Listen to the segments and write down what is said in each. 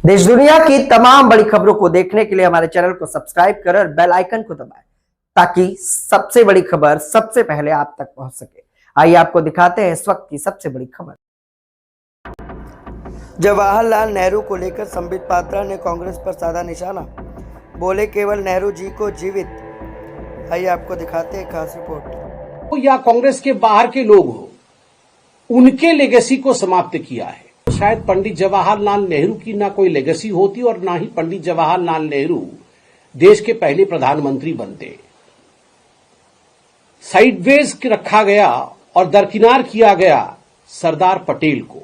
देश दुनिया की तमाम बड़ी खबरों को देखने के लिए हमारे चैनल को सब्सक्राइब करें और बेल आइकन को दबाएं ताकि सबसे बड़ी खबर सबसे पहले आप तक पहुंच सके। आइए आपको दिखाते हैं इस वक्त की सबसे बड़ी खबर। जवाहरलाल नेहरू को लेकर संबित पात्रा ने कांग्रेस पर साधा निशाना, बोले केवल नेहरू जी को जीवित। आइए आपको दिखाते हैं खास रिपोर्ट। या कांग्रेस के बाहर के लोग हो, उनके लेगेसी को समाप्त किया है। शायद पंडित जवाहरलाल नेहरू की ना कोई लेगेसी होती और ना ही पंडित जवाहरलाल नेहरू देश के पहले प्रधानमंत्री बनते। साइडवेज रखा गया और दरकिनार किया गया सरदार पटेल को।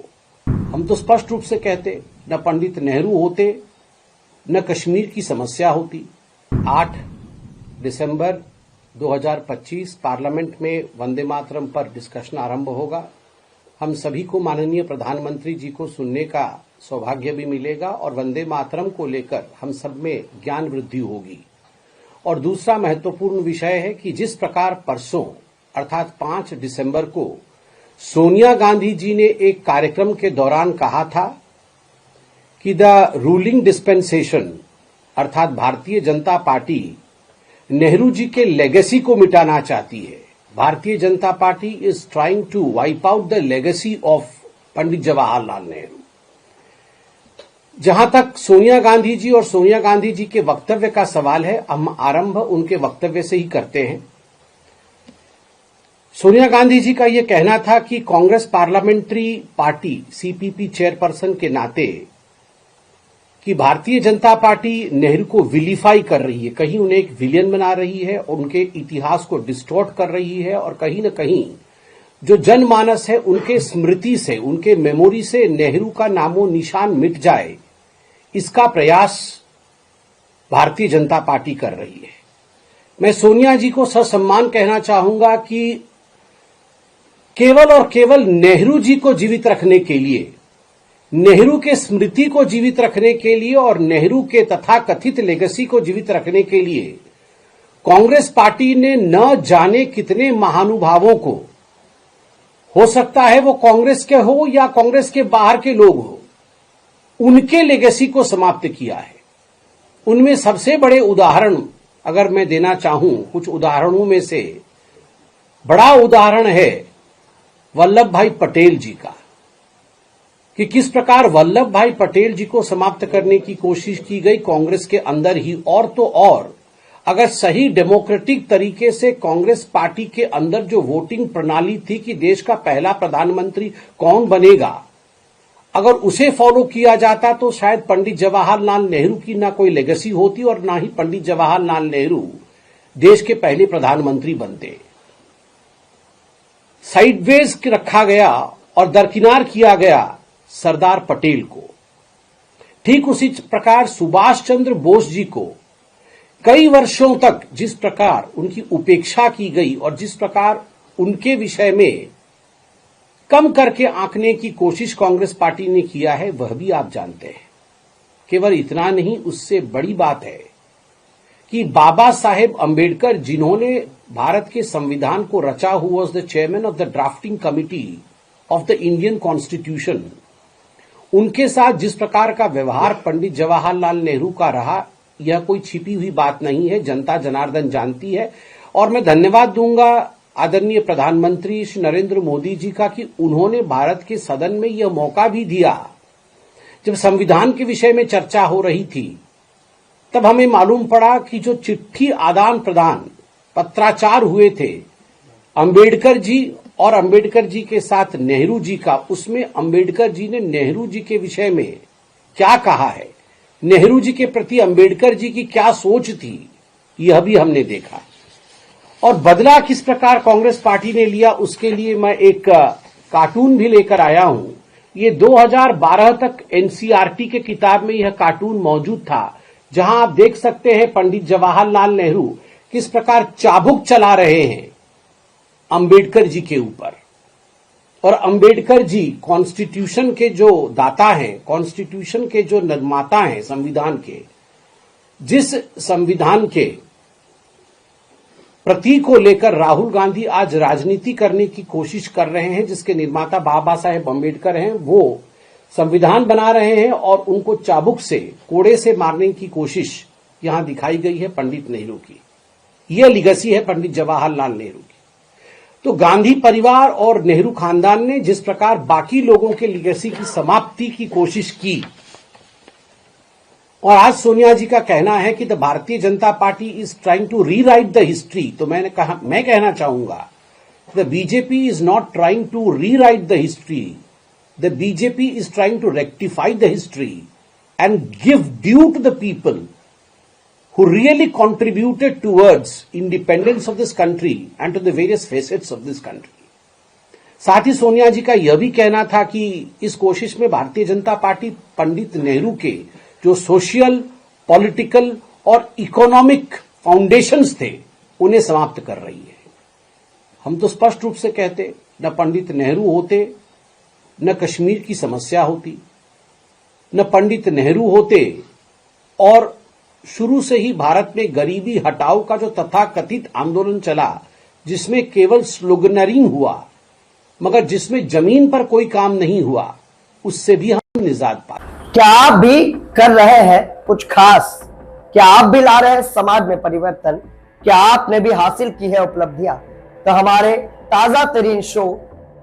हम तो स्पष्ट रूप से कहते, न पंडित नेहरू होते, न कश्मीर की समस्या होती। 8 दिसंबर 2025 पार्लियामेंट में वंदे मातरम पर डिस्कशन आरंभ होगा। हम सभी को माननीय प्रधानमंत्री जी को सुनने का सौभाग्य भी मिलेगा और वंदे मातरम को लेकर हम सब में ज्ञान वृद्धि होगी। और दूसरा महत्वपूर्ण विषय है कि जिस प्रकार परसों अर्थात 5 दिसंबर को सोनिया गांधी जी ने एक कार्यक्रम के दौरान कहा था कि द रूलिंग डिस्पेंसेशन अर्थात भारतीय जनता पार्टी नेहरू जी के लेगेसी को मिटाना चाहती है। Bharatiya Janata party is trying to wipe out the legacy of Pandit Jawaharlal Nehru. जहां तक सोनिया गांधी जी और सोनिया गांधी जी के वक्तव्य का सवाल है, हम आरंभ उनके वक्तव्य से ही करते हैं। सोनिया गांधी जी का यह कहना था कि Congress parliamentary party CPP chairperson के नाते कि भारतीय जनता पार्टी नेहरू को विलीफाई कर रही है, कहीं उन्हें एक विलियन बना रही है, उनके इतिहास को डिस्टॉर्ट कर रही है और कहीं न कहीं जो जनमानस है उनके स्मृति से, उनके मेमोरी से नेहरू का नामो निशान मिट जाए, इसका प्रयास भारतीय जनता पार्टी कर रही है। मैं सोनिया जी को ससम्मान कहना चाहूंगा कि केवल और केवल नेहरू जी को जीवित रखने के लिए, नेहरू के स्मृति को जीवित रखने के लिए और नेहरू के तथाकथित लेगेसी को जीवित रखने के लिए कांग्रेस पार्टी ने न जाने कितने महानुभावों को, हो सकता है वो कांग्रेस के हो या कांग्रेस के बाहर के लोग हो, उनके लेगेसी को समाप्त किया है। उनमें सबसे बड़े उदाहरण अगर मैं देना चाहूं, कुछ उदाहरणों में से बड़ा उदाहरण है वल्लभ भाई पटेल जी का, कि किस प्रकार वल्लभ भाई पटेल जी को समाप्त करने की कोशिश की गई कांग्रेस के अंदर ही। और तो और अगर सही डेमोक्रेटिक तरीके से कांग्रेस पार्टी के अंदर जो वोटिंग प्रणाली थी कि देश का पहला प्रधानमंत्री कौन बनेगा, अगर उसे फॉलो किया जाता तो शायद पंडित जवाहरलाल नेहरू की ना कोई लेगेसी होती और ना ही पंडित जवाहरलाल नेहरू देश के पहले प्रधानमंत्री बनते। साइडवेज रखा गया और दरकिनार किया गया सरदार पटेल को। ठीक उसी प्रकार सुभाष चंद्र बोस जी को कई वर्षों तक जिस प्रकार उनकी उपेक्षा की गई और जिस प्रकार उनके विषय में कम करके आंकने की कोशिश कांग्रेस पार्टी ने किया है, वह भी आप जानते हैं। केवल इतना नहीं, उससे बड़ी बात है कि बाबा साहेब अंबेडकर जिन्होंने भारत के संविधान को रचा, who was the chairman of the drafting committee of the Indian constitution, उनके साथ जिस प्रकार का व्यवहार पंडित जवाहरलाल नेहरू का रहा, यह कोई छिपी हुई बात नहीं है, जनता जनार्दन जानती है। और मैं धन्यवाद दूंगा आदरणीय प्रधानमंत्री श्री नरेंद्र मोदी जी का कि उन्होंने भारत के सदन में यह मौका भी दिया। जब संविधान के विषय में चर्चा हो रही थी तब हमें मालूम पड़ा कि जो चिट्ठी आदान प्रदान, पत्राचार हुए थे अंबेडकर जी और अंबेडकर जी के साथ नेहरू जी का, उसमें अंबेडकर जी ने नेहरू जी के विषय में क्या कहा है, नेहरू जी के प्रति अंबेडकर जी की क्या सोच थी, यह भी हमने देखा। और बदला किस प्रकार कांग्रेस पार्टी ने लिया, उसके लिए मैं एक कार्टून भी लेकर आया हूं। ये 2012 तक एनसीईआरटी के किताब में यह कार्टून मौजूद था, जहां आप देख सकते हैं पंडित जवाहरलाल नेहरू किस प्रकार चाबुक चला रहे हैं अंबेडकर जी के ऊपर। और अंबेडकर जी कॉन्स्टिट्यूशन के जो दाता हैं, कॉन्स्टिट्यूशन के जो निर्माता हैं संविधान के, जिस संविधान के प्रतीक को लेकर राहुल गांधी आज राजनीति करने की कोशिश कर रहे हैं, जिसके निर्माता बाबा साहेब अंबेडकर हैं, वो संविधान बना रहे हैं और उनको चाबुक से, कोड़े से मारने की कोशिश यहां दिखाई गई है पंडित नेहरू की। यह लिगेसी है पंडित जवाहरलाल नेहरू की। तो गांधी परिवार और नेहरू खानदान ने जिस प्रकार बाकी लोगों के लिगेसी की समाप्ति की कोशिश की, और आज सोनिया जी का कहना है कि the Bharatiya Janata party is trying to rewrite the history, तो मैं कहना चाहूंगा the BJP is not trying to rewrite the history, the BJP is trying to rectify the history and give due to the people who really contributed towards independence of this country and to the various facets of this country. साथ ही सोनिया जी का यह भी कहना था कि इस कोशिश में भारतीय जनता पार्टी पंडित नेहरू के जो सोशल, पॉलिटिकल और इकोनॉमिक फाउंडेशंस थे उन्हें समाप्त कर रही है। हम तो स्पष्ट रूप से कहते, न पंडित नेहरू होते, न कश्मीर की समस्या होती, न पंडित नेहरू होते, और शुरू से ही भारत में गरीबी हटाओ का जो तथाकथित आंदोलन चला, जिसमें केवल स्लोगनरिंग हुआ मगर जिसमें जमीन पर कोई काम नहीं हुआ, उससे भी हम निजात पाए। क्या आप भी कर रहे हैं कुछ खास? क्या आप भी ला रहे हैं समाज में परिवर्तन? क्या आपने भी हासिल की है उपलब्धियां? तो हमारे ताजा तरीन शो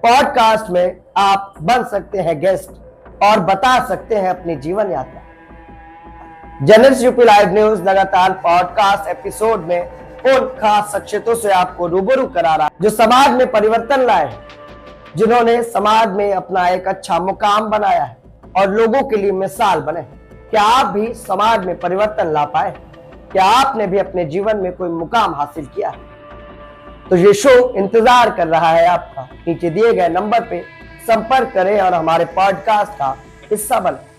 पॉडकास्ट में आप बन सकते हैं गेस्ट और बता सकते हैं अपनी जीवन यात्रा। जनरल यूपी लाइव न्यूज लगातार पॉडकास्ट एपिसोड में उन खास शख्सियतों से आपको रूबरू करा रहा है जो समाज में परिवर्तन लाए हैं, जिन्होंने समाज में अपना एक अच्छा मुकाम बनाया है और लोगों के लिए मिसाल बने। क्या आप भी समाज में परिवर्तन ला पाए? क्या आपने भी अपने जीवन में कोई मुकाम हासिल किया है? तो ये शो इंतजार कर रहा है आपका। नीचे दिए गए नंबर पे संपर्क करें और हमारे पॉडकास्ट का हिस्सा बने।